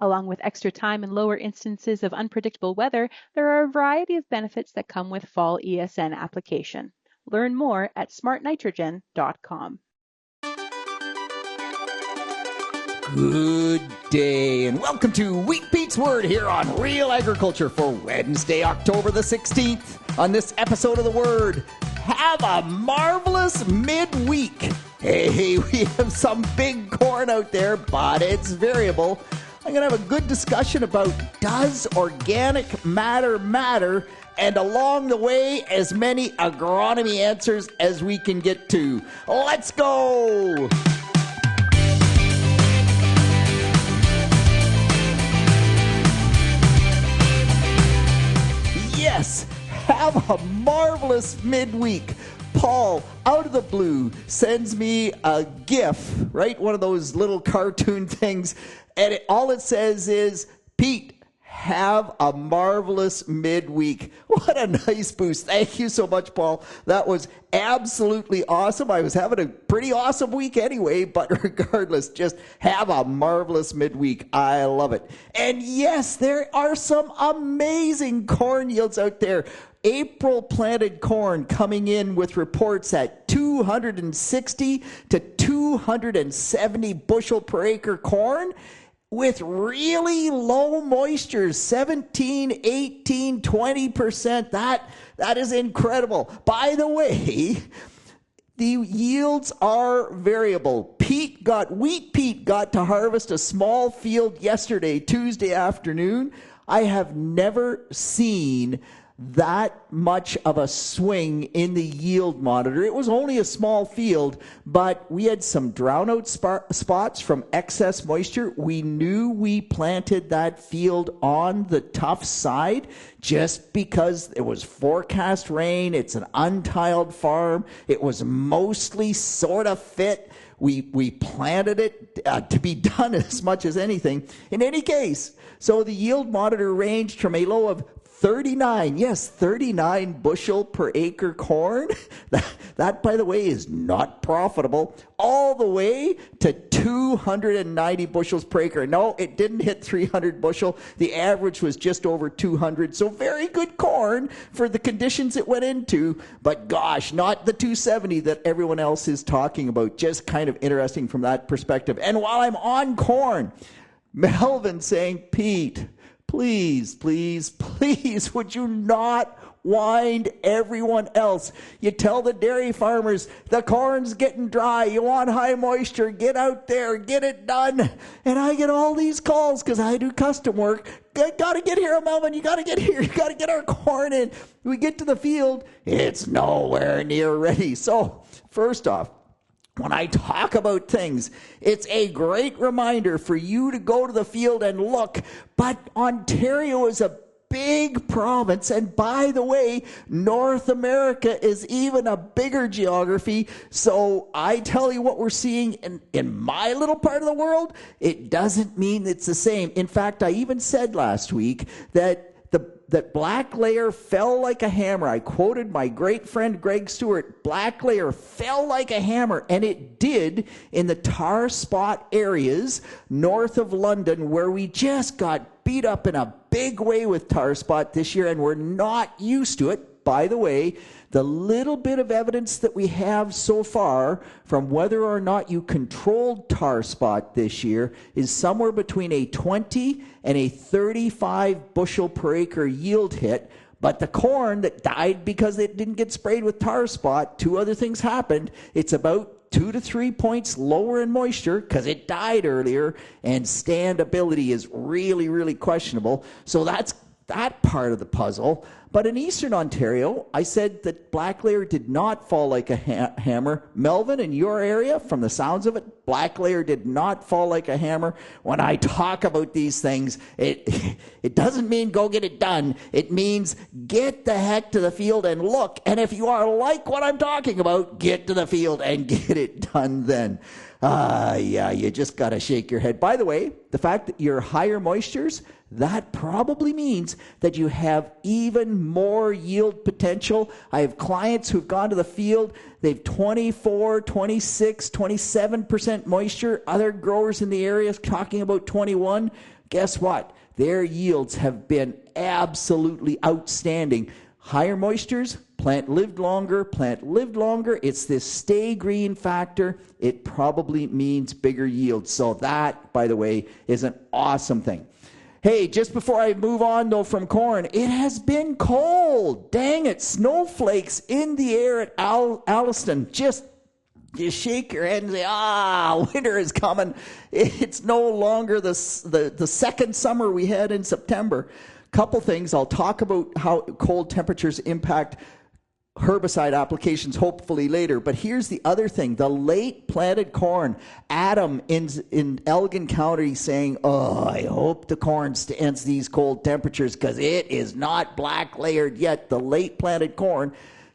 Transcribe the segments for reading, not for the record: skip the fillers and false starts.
Along with extra time and lower instances of unpredictable weather, there are a variety of benefits that come with fall ESN application. Learn more at smartnitrogen.com. Good day, and welcome to Wheat Beats Word here on Real Agriculture for Wednesday, October the 16th. On this episode of The Word, have a marvelous midweek. Hey, we have some big corn out there, but it's variable. I'm going to have a good discussion about does organic matter, and along the way, as many agronomy answers as we can get to. Let's go! Yes, have a marvelous midweek. Paul, out of the blue, sends me a GIF, right? One of those little cartoon things. And all it says is, Pete, have a marvelous midweek. What a nice boost. Thank you so much, Paul. That was absolutely awesome. I was having a pretty awesome week anyway, but regardless, just have a marvelous midweek. I love it. And yes, there are some amazing corn yields out there. April planted corn coming in with reports at 260 to 270 bushel per acre corn, with really low moisture, 17, 18, 20%. That is incredible. By the way, the yields are variable. Wheat Pete got to harvest a small field yesterday, Tuesday afternoon. I have never seen that much of a swing in the yield monitor. It was only a small field, but we had some drown-out spots from excess moisture. We knew we planted that field on the tough side just because it was forecast rain. It's an untiled farm. It was mostly sort of fit. We planted it to be done as much as anything. In any case, so the yield monitor ranged from a low of 39 bushel per acre corn. That, by the way, is not profitable. All the way to 290 bushels per acre. No, it didn't hit 300 bushel. The average was just over 200. So very good corn for the conditions it went into. But gosh, not the 270 that everyone else is talking about. Just kind of interesting from that perspective. And while I'm on corn, Melvin saying, Pete, please, would you not wind everyone else? You tell the dairy farmers, the corn's getting dry, you want high moisture, get out there, get it done. And I get all these calls because I do custom work. Got to get here, Melvin, you got to get here, you got to get our corn in. We get to the field, it's nowhere near ready. So, first off, when I talk about things, it's a great reminder for you to go to the field and look. But Ontario is a big province, and by the way, North America is even a bigger geography. So I tell you what we're seeing in my little part of the world, it doesn't mean it's the same. In fact, I even said last week that black layer fell like a hammer. I quoted my great friend Greg Stewart. Black layer fell like a hammer, and it did in the tar spot areas north of London, where we just got beat up in a big way with tar spot this year, and we're not used to it. By the way, the little bit of evidence that we have so far from whether or not you controlled tar spot this year is somewhere between a 20 and a 35 bushel per acre yield hit. But the corn that died because it didn't get sprayed with tar spot, two other things happened. It's about 2 to 3 points lower in moisture because it died earlier, and standability is really, really questionable. So that's that part of the puzzle. But in Eastern Ontario, I said that black layer did not fall like a hammer. Melvin, in your area, from the sounds of it, black layer did not fall like a hammer. When I talk about these things, it doesn't mean go get it done. It means get the heck to the field and look. And if you are like what I'm talking about, get to the field and get it done then. Yeah, you just got to shake your head. By the way, the fact that you're higher moistures, that probably means that you have even more yield potential. I have clients who've gone to the field, they've 24, 26, 27% moisture. Other growers in the area talking about 21. Guess what? Their yields have been absolutely outstanding. Higher moistures, plant lived longer. It's this stay green factor. It probably means bigger yields. So that, by the way, is an awesome thing. Hey, just before I move on, though, from corn, it has been cold. Dang it, snowflakes in the air at Alliston. Just shake your head and say, winter is coming. It's no longer the second summer we had in September. Couple things. I'll talk about how cold temperatures impact herbicide applications hopefully later. But here's the other thing. The late planted corn. Adam in Elgin County saying, I hope the corn stands these cold temperatures because it is not black layered yet. The late planted corn.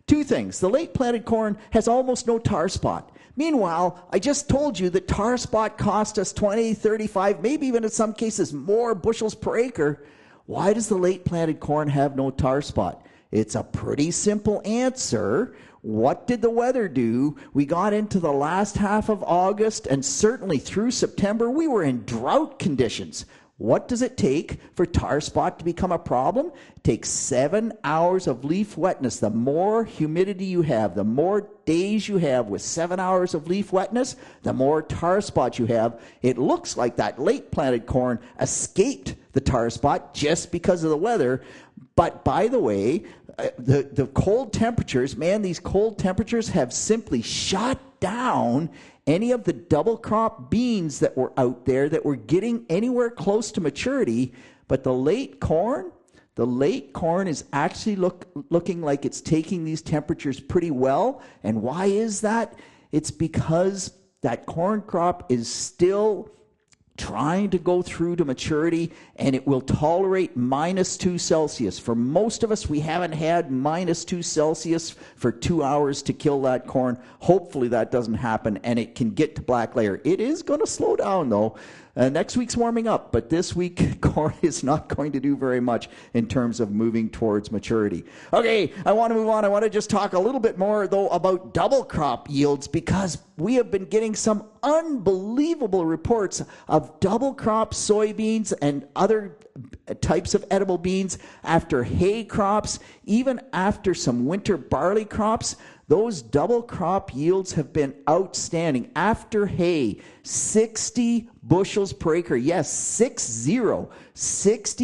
Two things. The late planted corn has almost no tar spot. Meanwhile, I just told you that tar spot cost us 20, 35, maybe even in some cases more bushels per acre. Why does the late planted corn have no tar spot? It's a pretty simple answer. What did the weather do? We got into the last half of August and certainly through September, we were in drought conditions. What does it take for tar spot to become a problem? It takes 7 hours of leaf wetness. The more humidity you have, the more days you have with 7 hours of leaf wetness, the more tar spot you have. It looks like that late planted corn escaped the tar spot just because of the weather. But by the way, the cold temperatures, man, these cold temperatures have simply shut down any of the double crop beans that were out there that were getting anywhere close to maturity. But the late corn is actually looking like it's taking these temperatures pretty well. And why is that? It's because that corn crop is still trying to go through to maturity, and it will tolerate -2 Celsius. For most of us, we haven't had -2 Celsius for 2 hours to kill that corn. Hopefully that doesn't happen, and it can get to black layer. It is going to slow down, though. Next week's warming up, but this week, corn is not going to do very much in terms of moving towards maturity. Okay, I want to move on. I want to just talk a little bit more, though, about double crop yields, because we have been getting some unbelievable reports of double crop soybeans and other types of edible beans after hay crops, even after some winter barley crops. Those double crop yields have been outstanding. After hay, 60 bushels per acre. Yes, 60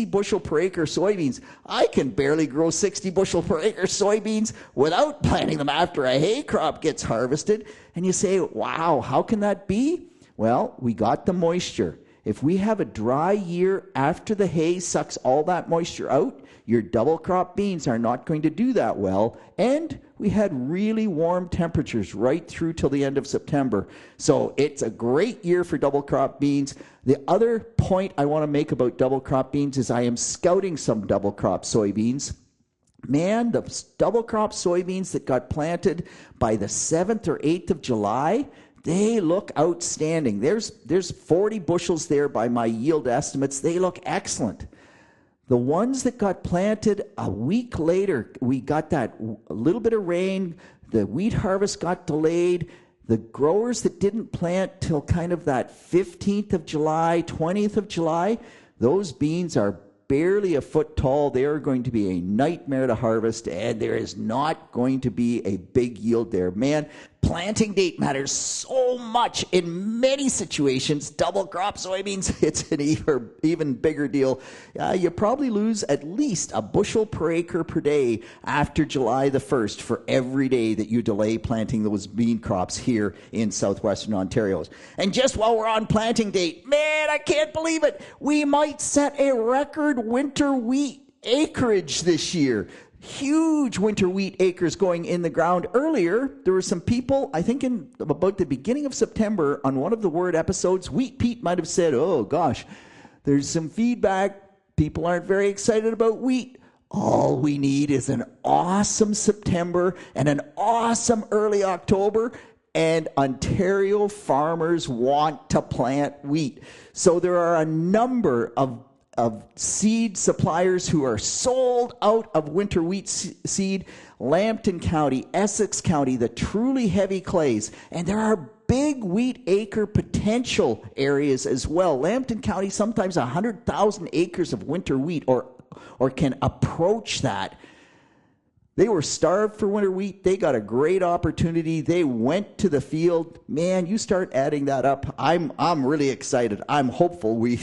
bushel per acre soybeans. I can barely grow 60 bushel per acre soybeans without planting them after a hay crop gets harvested. And you say, wow, how can that be? Well, we got the moisture. If we have a dry year after the hay sucks all that moisture out, your double crop beans are not going to do that well. And we had really warm temperatures right through till the end of September. So it's a great year for double crop beans. The other point I want to make about double crop beans is I am scouting some double crop soybeans. Man, the double crop soybeans that got planted by the 7th or 8th of July, they look outstanding. There's 40 bushels there by my yield estimates. They look excellent. The ones that got planted a week later, we got that a little bit of rain. The wheat harvest got delayed. The growers that didn't plant till kind of that 15th of July, 20th of July, those beans are barely a foot tall. They are going to be a nightmare to harvest, and there is not going to be a big yield there. Man, planting date matters so much in many situations. Double crop soybeans, it's an even bigger deal. You probably lose at least a bushel per acre per day after July the 1st for every day that you delay planting those bean crops here in southwestern Ontario. And just while we're on planting date, man, I can't believe it. We might set a record winter wheat acreage this year. Huge winter wheat acres going in the ground. Earlier, there were some people, I think in about the beginning of September, on one of the Word episodes, Wheat Pete might have said, oh gosh, there's some feedback. People aren't very excited about wheat. All we need is an awesome September and an awesome early October. and Ontario farmers want to plant wheat. So there are a number of seed suppliers who are sold out of winter wheat seed. Lambton County, Essex County, the truly heavy clays. And there are big wheat acre potential areas as well. Lambton County, sometimes 100,000 acres of winter wheat or can approach that. They were starved for winter wheat. They got a great opportunity. They went to the field. Man, you start adding that up. I'm really excited. I'm hopeful we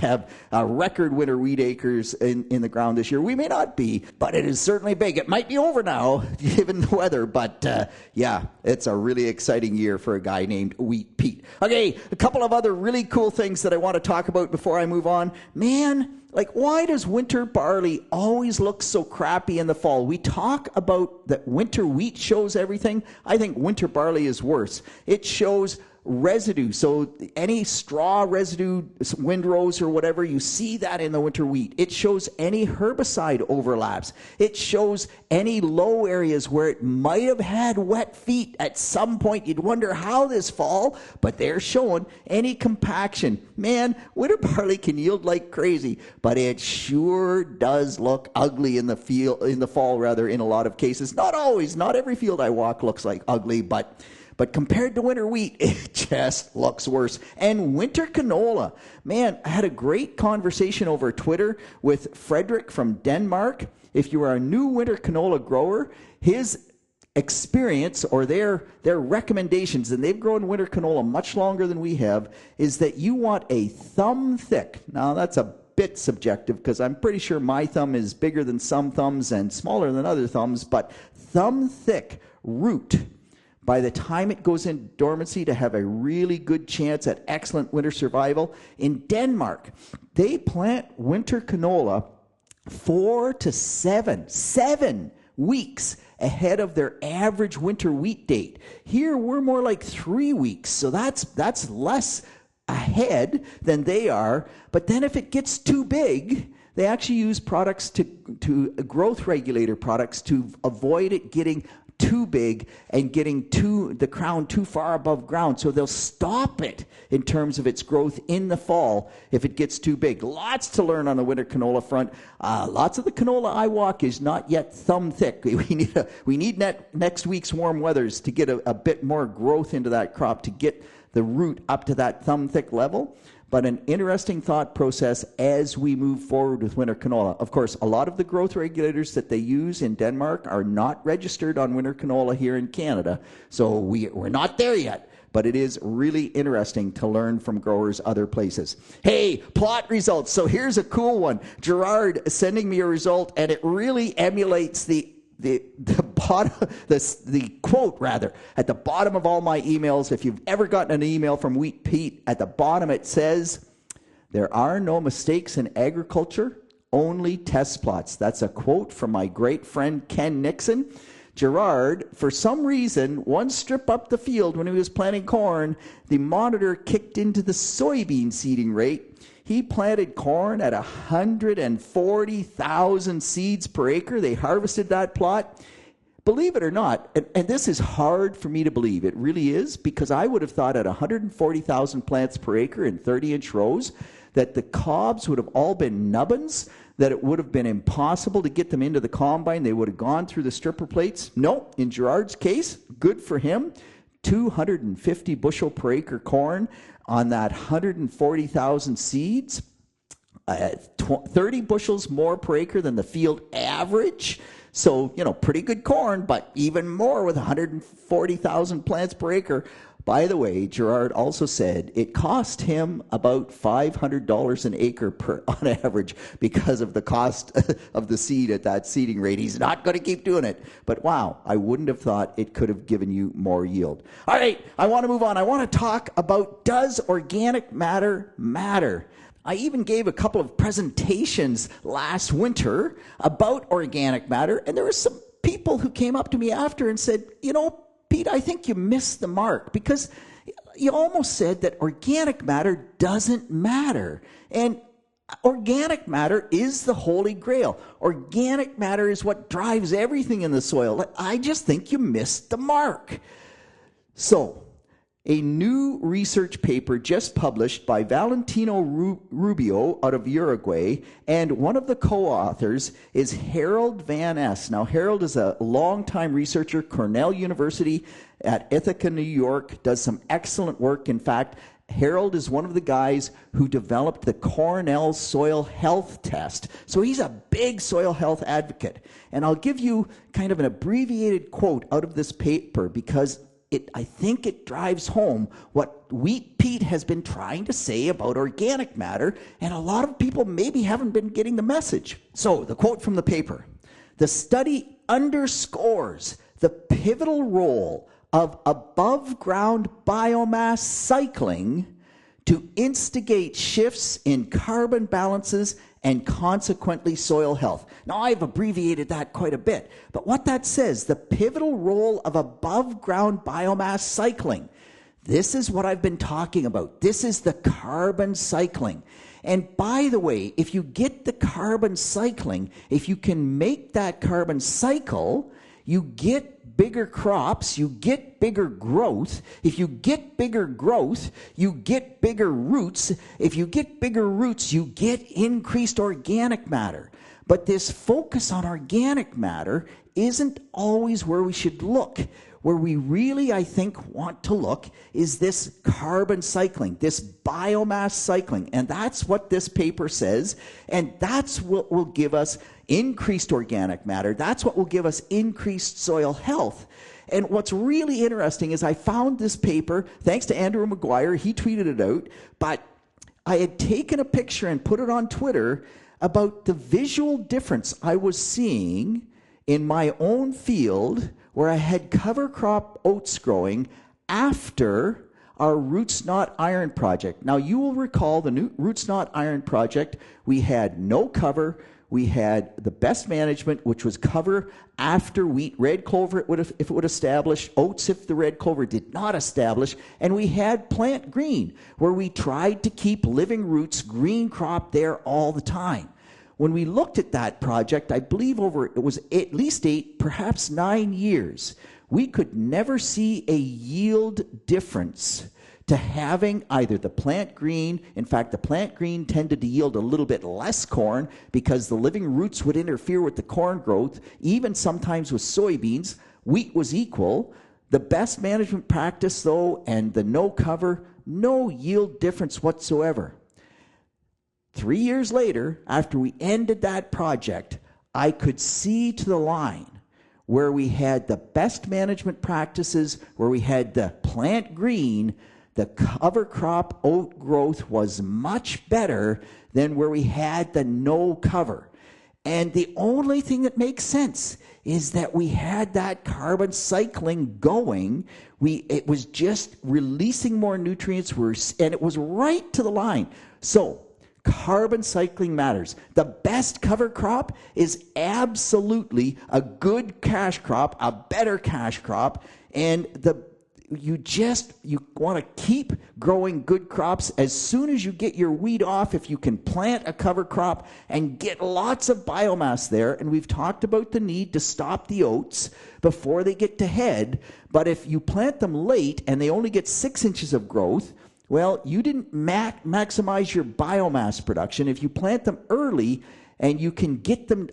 have record winter wheat acres in the ground this year. We may not be, but it is certainly big. It might be over now, given the weather. But yeah, it's a really exciting year for a guy named Wheat Pete. Okay, a couple of other really cool things that I want to talk about before I move on. Man, like, why does winter barley always look so crappy in the fall? We talk about that winter wheat shows everything. I think winter barley is worse. It shows residue. So any straw residue, windrows or whatever, you see that in the winter wheat. It shows any herbicide overlaps. It shows any low areas where it might have had wet feet at some point. You'd wonder how this fall, but they're showing any compaction. Man, winter barley can yield like crazy, but it sure does look ugly in the fall rather, in a lot of cases. Not always, not every field I walk looks like ugly, but compared to winter wheat, it just looks worse. And winter canola. Man, I had a great conversation over Twitter with Frederick from Denmark. If you are a new winter canola grower, his experience or their recommendations, and they've grown winter canola much longer than we have, is that you want a thumb thick. Now, that's a bit subjective because I'm pretty sure my thumb is bigger than some thumbs and smaller than other thumbs, but thumb thick root by the time it goes in dormancy to have a really good chance at excellent winter survival. In Denmark, they plant winter canola 4 to 7 weeks ahead of their average winter wheat date. Here, we're more like 3 weeks, so that's less ahead than they are. But then if it gets too big, they actually use products to growth regulator products to avoid it getting too big and getting the crown too far above ground. So they'll stop it in terms of its growth in the fall if it gets too big. Lots to learn on the winter canola front. Lots of the canola I walk is not yet thumb thick. We need next week's warm weathers to get a bit more growth into that crop to get the root up to that thumb thick level. But an interesting thought process as we move forward with winter canola. Of course, a lot of the growth regulators that they use in Denmark are not registered on winter canola here in Canada. So we're not there yet. But it is really interesting to learn from growers other places. Hey, plot results. So here's a cool one. Gerard sending me a result, and it really emulates the quote rather at the bottom of all my emails. If you've ever gotten an email from Wheat Pete, at the bottom it says, "There are no mistakes in agriculture, only test plots." That's a quote from my great friend Ken Nixon. Gerard, for some reason, one strip up the field when he was planting corn, the monitor kicked into the soybean seeding rate. He planted corn at 140,000 seeds per acre. They harvested that plot. Believe it or not, and this is hard for me to believe, it really is, because I would have thought at 140,000 plants per acre in 30-inch rows that the cobs would have all been nubbins, that it would have been impossible to get them into the combine. They would have gone through the stripper plates. No, in Gerard's case, good for him. 250 bushel per acre corn on that 140,000 seeds, 30 bushels more per acre than the field average. So, pretty good corn, but even more with 140,000 plants per acre. By the way, Gerard also said it cost him about $500 an acre on average because of the cost of the seed at that seeding rate. He's not going to keep doing it. But wow, I wouldn't have thought it could have given you more yield. All right, I want to move on. I want to talk about, does organic matter matter? I even gave a couple of presentations last winter about organic matter, and there were some people who came up to me after and said, Pete, I think you missed the mark, because you almost said that organic matter doesn't matter. And organic matter is the holy grail. Organic matter is what drives everything in the soil. I just think you missed the mark. So, a new research paper just published by Valentino Rubio out of Uruguay, and one of the co-authors is Harold Van Ness. Now, Harold is a longtime researcher, Cornell University at Ithaca, New York, does some excellent work. In fact, Harold is one of the guys who developed the Cornell soil health test. So he's a big soil health advocate. And I'll give you kind of an abbreviated quote out of this paper because I think it drives home what Wheat Pete has been trying to say about organic matter, and a lot of people maybe haven't been getting the message. So, the quote from the paper: "The study underscores the pivotal role of above-ground biomass cycling to instigate shifts in carbon balances and consequently soil health." Now, I've abbreviated that quite a bit, but what that says, the pivotal role of above-ground biomass cycling, this is what I've been talking about. This is the carbon cycling. And by the way, if you get the carbon cycling, if you can make that carbon cycle, you get bigger crops, you get bigger growth. If you get bigger growth, you get bigger roots. If you get bigger roots, you get increased organic matter. But this focus on organic matter isn't always where we should look. Where we really, I think, want to look is this carbon cycling, this biomass cycling. And that's what this paper says. And that's what will give us increased organic matter. That's what will give us increased soil health. And what's really interesting is I found this paper, thanks to Andrew McGuire, he tweeted it out, but I had taken a picture and put it on Twitter about the visual difference I was seeing in my own field where I had cover crop oats growing after our Roots Not Iron project. Now, you will recall the new Roots Not Iron project, we had no cover. We had the best management, which was cover after wheat, red clover if it would establish, oats if the red clover did not establish, and we had plant green, where we tried to keep living roots, green crop there all the time. When we looked at that project, I believe it was at least 8, perhaps 9 years, we could never see a yield difference to having either the plant green. In fact, the plant green tended to yield a little bit less corn because the living roots would interfere with the corn growth, even sometimes with soybeans. Wheat was equal. The best management practice, though, and the no cover, no yield difference whatsoever. 3 years later, after we ended that project, I could see to the line where we had the best management practices, where we had the plant green, the cover crop oat growth was much better than where we had the no cover. And the only thing that makes sense is that we had that carbon cycling going. It was just releasing more nutrients, and it was right to the line. So, carbon cycling matters. The best cover crop is absolutely a good cash crop, a better cash crop, and you want to keep growing good crops. As soon as you get your weed off, if you can plant a cover crop and get lots of biomass there, and we've talked about the need to stop the oats before they get to head, but if you plant them late and they only get 6 inches of growth, well, you didn't maximize your biomass production. If you plant them early and you can get them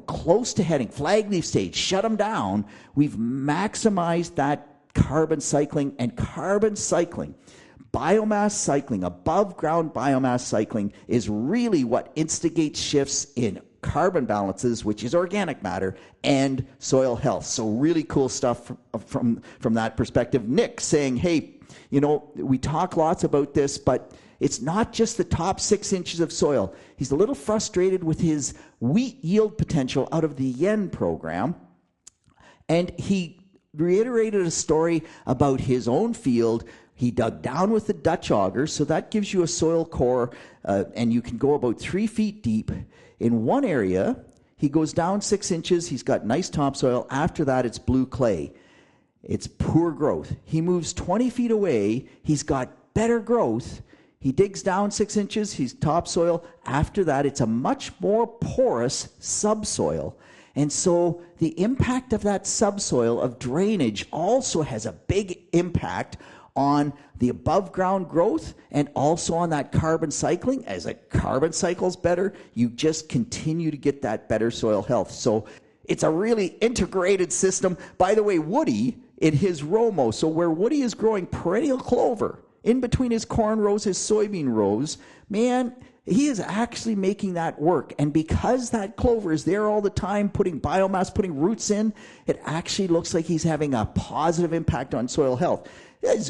close to heading, flag leaf stage, shut them down, we've maximized that carbon cycling. And carbon cycling, biomass cycling, above ground biomass cycling is really what instigates shifts in carbon balances, which is organic matter, and soil health. So really cool stuff from that perspective. Nick saying, hey, we talk lots about this, but it's not just the top 6 inches of soil. He's a little frustrated with his wheat yield potential out of the Yen program, and he reiterated a story about his own field. He dug down with the Dutch auger, so that gives you a soil core, and you can go about 3 feet deep. In one area, he goes down 6 inches. He's got nice topsoil. After that, it's blue clay. It's poor growth. He moves 20 feet away. He's got better growth. He digs down 6 inches. He's topsoil. After that, it's a much more porous subsoil. And so the impact of that subsoil, of drainage, also has a big impact on the above ground growth and also on that carbon cycling. As a carbon cycle's better, you just continue to get that better soil health. So it's a really integrated system. By the way, Woody, in his Romo, so where Woody is growing perennial clover, in between his corn rows, his soybean rows, man, he is actually making that work. And because that clover is there all the time, putting biomass, putting roots in, it actually looks like he's having a positive impact on soil health.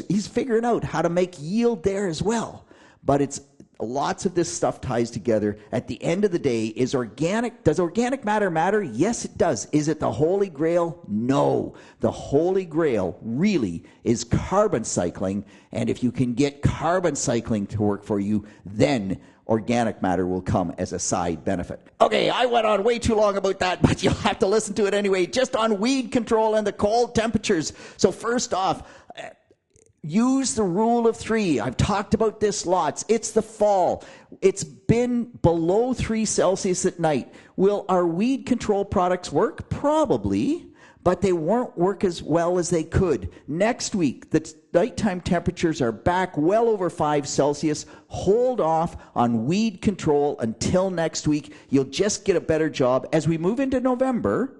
He's figuring out how to make yield there as well. But it's lots of this stuff ties together. At the end of the day, does organic matter matter? Yes, it does. Is it the Holy Grail? No. The Holy Grail really is carbon cycling. And if you can get carbon cycling to work for you, then organic matter will come as a side benefit. Okay, I went on way too long about that, but you'll have to listen to it anyway. Just on weed control and the cold temperatures. So first off, use the rule of 3. I've talked about this lots. It's the fall. It's been below 3 Celsius at night. Will our weed control products work? Probably, but they won't work as well as they could. Next week, the nighttime temperatures are back well over 5 Celsius. Hold off on weed control until next week. You'll just get a better job as we move into November.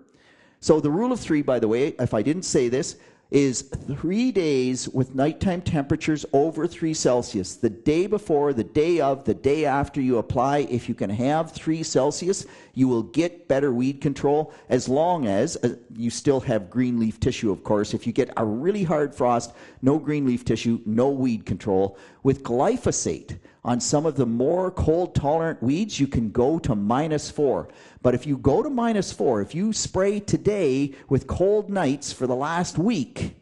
So the rule of 3, by the way, if I didn't say this, is 3 days with nighttime temperatures over 3 Celsius. The day before, the day of, the day after you apply, if you can have 3 Celsius, you will get better weed control as long as you still have green leaf tissue, of course. If you get a really hard frost, no green leaf tissue, no weed control. With glyphosate, on some of the more cold-tolerant weeds, you can go to -4. But if you go to -4, if you spray today with cold nights for the last week,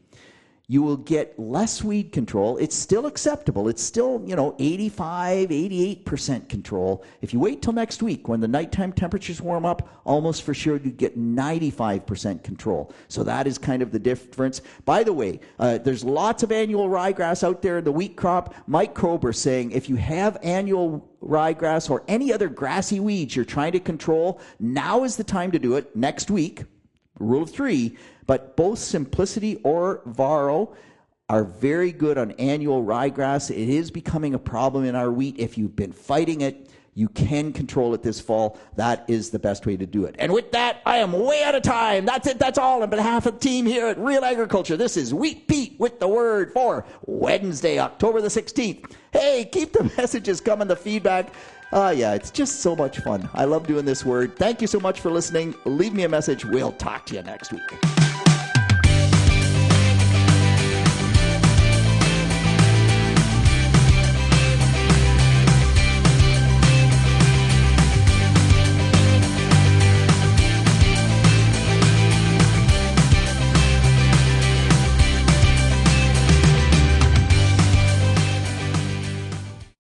you will get less weed control. It's still acceptable. It's still, 85, 88% control. If you wait till next week when the nighttime temperatures warm up, almost for sure you get 95% control. So that is kind of the difference. By the way, there's lots of annual ryegrass out there in the wheat crop. Mike Krober saying if you have annual ryegrass or any other grassy weeds you're trying to control, now is the time to do it. Next week, rule of 3. But both Simplicity or Varro are very good on annual ryegrass. It is becoming a problem in our wheat. If you've been fighting it, you can control it this fall. That is the best way to do it. And with that, I am way out of time. That's it. That's all. On behalf of the team here at Real Agriculture, this is Wheat Pete with the word for Wednesday, October the 16th. Hey, keep the messages coming, the feedback. Yeah, it's just so much fun. I love doing this word. Thank you so much for listening. Leave me a message. We'll talk to you next week.